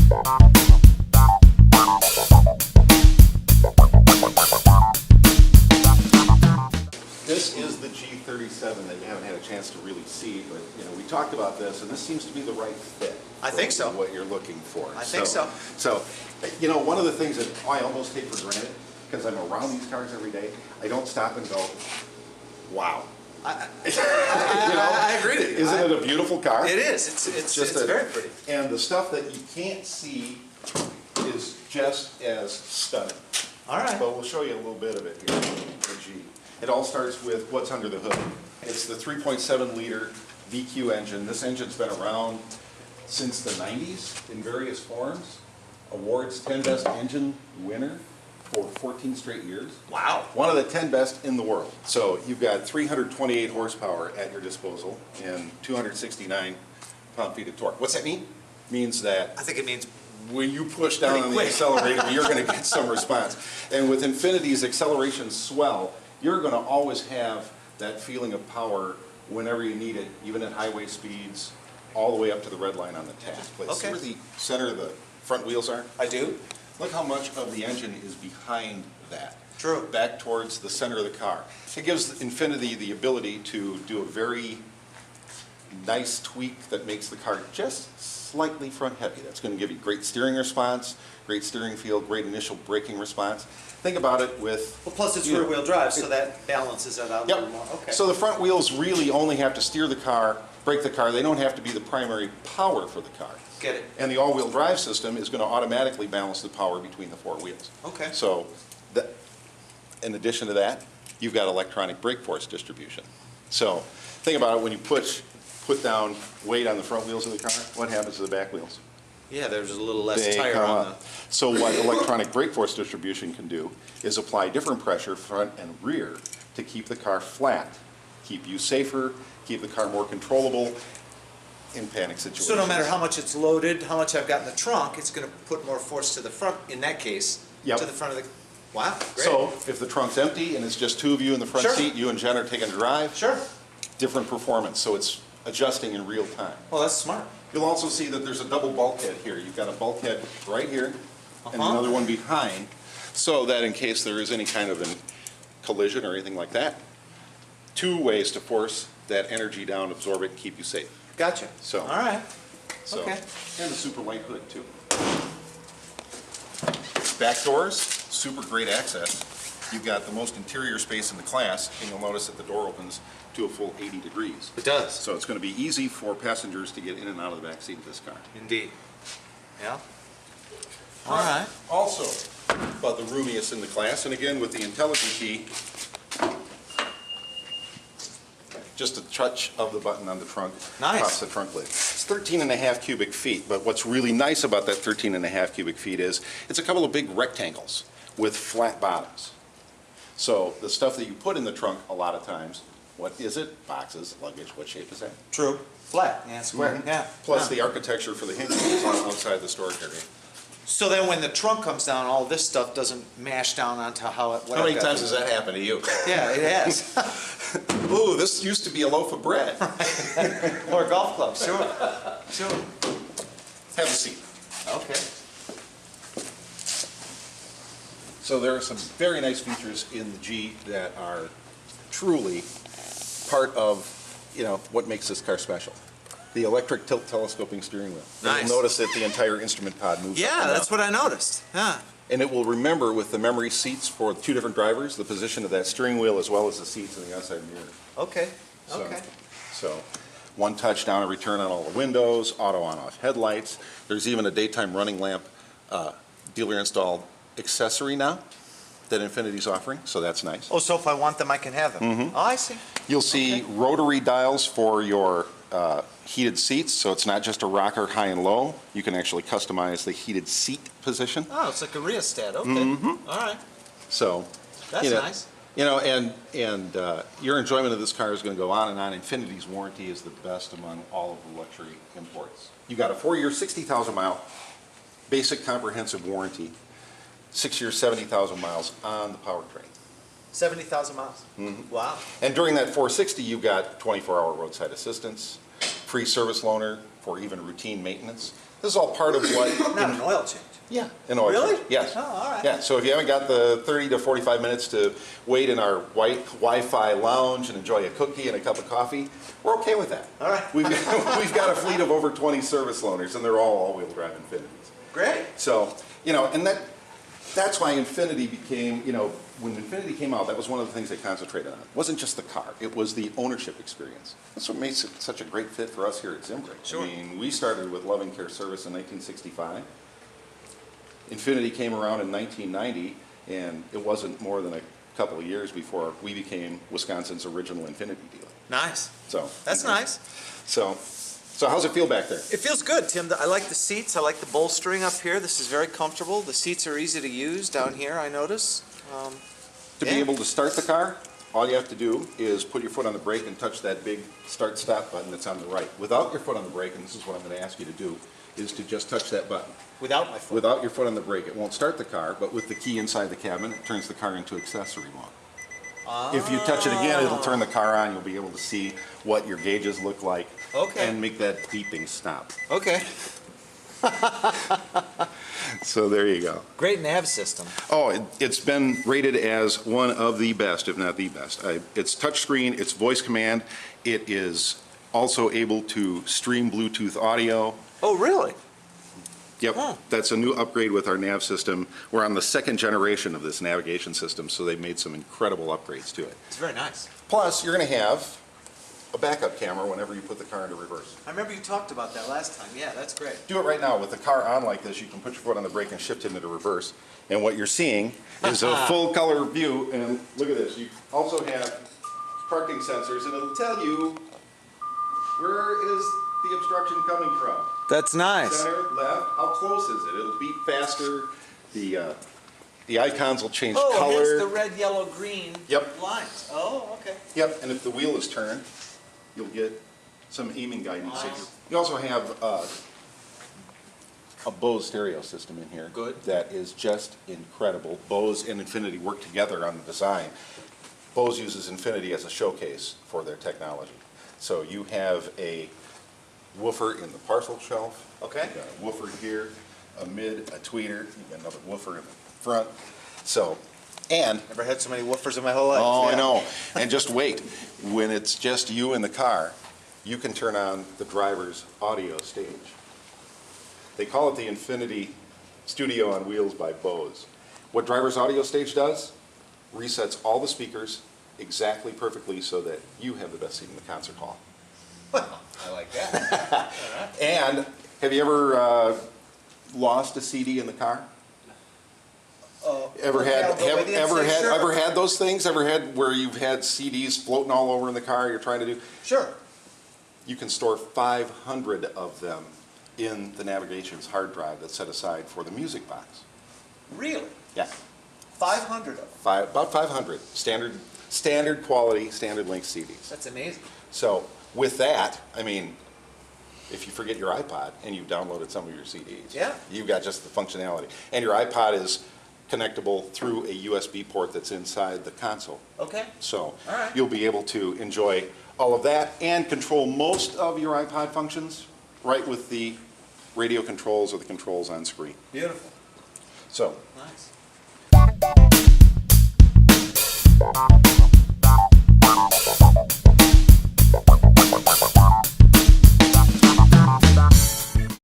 This is the G37 that you haven't had a chance to really see, but we talked about this, and this seems to be the right fit. I think so. What you're looking for. I think so. So, one of the things that I almost take for granted, because I'm around these cars every day, I don't stop and go, wow. I agree with you. Isn't it a beautiful car? It is. It's very pretty. And the stuff that you can't see is just as stunning. All right. But we'll show you a little bit of it here, the G. It all starts with what's under the hood. It's the 3.7 liter VQ engine. This engine's been around since the 90s in various forms. Awards 10 best engine winner for 14 straight years. Wow. One of the 10 best in the world. So you've got 328 horsepower at your disposal and 269 pound-feet of torque. What's that mean? Means that I think it means when you push down on the accelerator, you're going to get some response. And with Infiniti's acceleration swell, you're going to always have that feeling of power whenever you need it, even at highway speeds, all the way up to the red line on the task plate. Okay. See where the center of the front wheels are? I do. Look how much of the engine is behind that. True. Back towards the center of the car. It gives Infiniti the ability to do a very nice tweak that makes the car just slightly front heavy. That's going to give you great steering response, great steering feel, great initial braking response. Think about it with... Well, plus it's rear-wheel drive, so that balances it out a little more. Okay. So the front wheels really only have to steer the car, brake the car. They don't have to be the primary power for the car. Get it. And the all-wheel drive system is going to automatically balance the power between the four wheels. Okay. So in addition to that, you've got electronic brake force distribution. So think about it, when you put down weight on the front wheels of the car, what happens to the back wheels? Yeah, there's a little less They tire come on up. So what electronic brake force distribution can do is apply different pressure front and rear to keep the car flat, keep you safer, keep the car more controllable in panic situations. So no matter how much it's loaded, how much I've got in the trunk, it's going to put more force to the front, in that case, Yep. to the front of the... Wow, great. So if the trunk's empty and it's just two of you in the front Sure. seat, you and Jen are taking a drive, Sure. different performance. So it's adjusting in real time. Well, that's smart. You'll also see that there's a double bulkhead here. You've got a bulkhead right here and another one behind, so that in case there is any kind of a collision or anything like that, two ways to force that energy down, absorb it, and keep you safe. Gotcha. So, all right. So, Okay. and a super light hood too. Back doors, super great access. You've got the most interior space in the class, and you'll notice that the door opens to a full 80 degrees. It does. So it's going to be easy for passengers to get in and out of the back seat of this car. Indeed. Yeah. All right. Also, about the roomiest in the class, and again with the intelligent key, just a touch of the button on the trunk pops the trunk lid. It's 13.5 cubic feet, but what's really nice about that 13.5 cubic feet is it's a couple of big rectangles with flat bottoms. So the stuff that you put in the trunk a lot of times, what is it? Boxes, luggage, what shape is that? True. Flat. Yeah, square. Yeah. Plus the architecture for the hinges is on outside the storage area. So then when the trunk comes down, all this stuff doesn't mash down onto how it... How many times has that happened to you? Yeah, it has. Ooh, this used to be a loaf of bread. Or a golf club, sure. Sure. Have a seat. Okay. So there are some very nice features in the G that are truly part of, what makes this car special. The electric tilt telescoping steering wheel. Nice. You'll notice that the entire instrument pod moves up Yeah, and that's down. what I noticed. Yeah. And it will remember with the memory seats for two different drivers, the position of that steering wheel as well as the seats in the outside mirror. Okay. So, Okay. So, one touch down and return on all the windows, auto on-off headlights. There's even a daytime running lamp dealer installed accessory now that Infiniti's offering, so that's nice. Oh, so if I want them, I can have them. Mm-hmm. Oh, I see. You'll see rotary dials for your heated seats, so it's not just a rocker high and low. You can actually customize the heated seat position. Oh, it's like a rheostat. Okay. Mm-hmm. All right. So, That's nice. And your enjoyment of this car is going to go on and on. Infiniti's warranty is the best among all of the luxury imports. You got a 4-year, 60,000-mile basic comprehensive warranty, 6-year, 70,000 miles on the powertrain. 70,000 miles. Mm-hmm. Wow. And during that 460, you've got 24-hour roadside assistance, free service loaner for even routine maintenance. This is all part of what... Not an oil change. Yeah, an oil Really? change. Yes. Oh, all right. Yeah, so if you haven't got the 30 to 45 minutes to wait in our white Wi-Fi lounge and enjoy a cookie and a cup of coffee, we're okay with that. All right. We've got a fleet of over 20 service loaners, and they're all-wheel drive Infinitis. Great. So, you know, and that's why Infiniti became, you know, when Infiniti came out, that was one of the things they concentrated on. It wasn't just the car, it was the ownership experience. That's what makes it such a great fit for us here at Zimbrick. Sure. I mean, we started with Loving Care Service in 1965. Infiniti came around in 1990, and it wasn't more than a couple of years before we became Wisconsin's original Infiniti dealer. Nice. So That's nice. So how's it feel back there? It feels good, Tim. I like the seats. I like the bolstering up here. This is very comfortable. The seats are easy to use down here, I notice. To be able to start the car, all you have to do is put your foot on the brake and touch that big start-stop button that's on the right. Without your foot on the brake, and this is what I'm going to ask you to do, is to just touch that button. Without my foot? Without your foot on the brake, it won't start the car, but with the key inside the cabin, it turns the car into accessory mode. If you touch it again, it'll turn the car on. You'll be able to see what your gauges look like. Okay. And make that beeping stop. Okay. So there you go. Great nav system. Oh, it's been rated as one of the best, if not the best. It's touchscreen, it's voice command. It is also able to stream Bluetooth audio. Oh, really? Yep, Huh. that's a new upgrade with our nav system. We're on the second generation of this navigation system, so they've made some incredible upgrades to it. It's very nice. Plus, you're going to have a backup camera whenever you put the car into reverse. I remember you talked about that last time. Yeah, that's great. Do it right now. With the car on like this, you can put your foot on the brake and shift it into reverse. And what you're seeing is a full color view. And look at this. You also have parking sensors, and it'll tell you where is the obstruction coming from. That's nice. Center, left, how close is it? It'll beep faster. The icons will change Oh, color. hence the red, yellow, green Yep. lines. Oh, okay. Yep, and if the wheel is turned, you'll get some aiming guidance. Nice. You also have a Bose stereo system in here. Good. That is just incredible. Bose and Infiniti work together on the design. Bose uses Infiniti as a showcase for their technology. So you have a woofer in the parcel shelf. Okay. You've got a woofer here, a mid, a tweeter, you've got another woofer in the front. So, and Never had so many woofers in my whole life. oh, Yeah. I know. And just wait. When it's just you in the car, you can turn on the driver's audio stage. They call it the Infiniti Studio on Wheels by Bose. What driver's audio stage does, resets all the speakers exactly perfectly so that you have the best seat in the concert hall. Well, I like that. And have you ever lost a CD in the car? Ever Okay, had I'll go with you and say sure. ever had those things? Ever had where you've had CDs floating all over in the car? You're trying to do. Sure. You can store 500 of them in the navigation's hard drive that's set aside for the music box. Really? Yeah, 500 of them. about 500 standard quality, standard length CDs. That's amazing. So with that, I mean, if you forget your iPod and you've downloaded some of your CDs, Yeah. you've got just the functionality. And your iPod is connectable through a USB port that's inside the console. Okay. So All right. you'll be able to enjoy all of that and control most of your iPod functions right with the radio controls or the controls on screen. Beautiful. So Nice.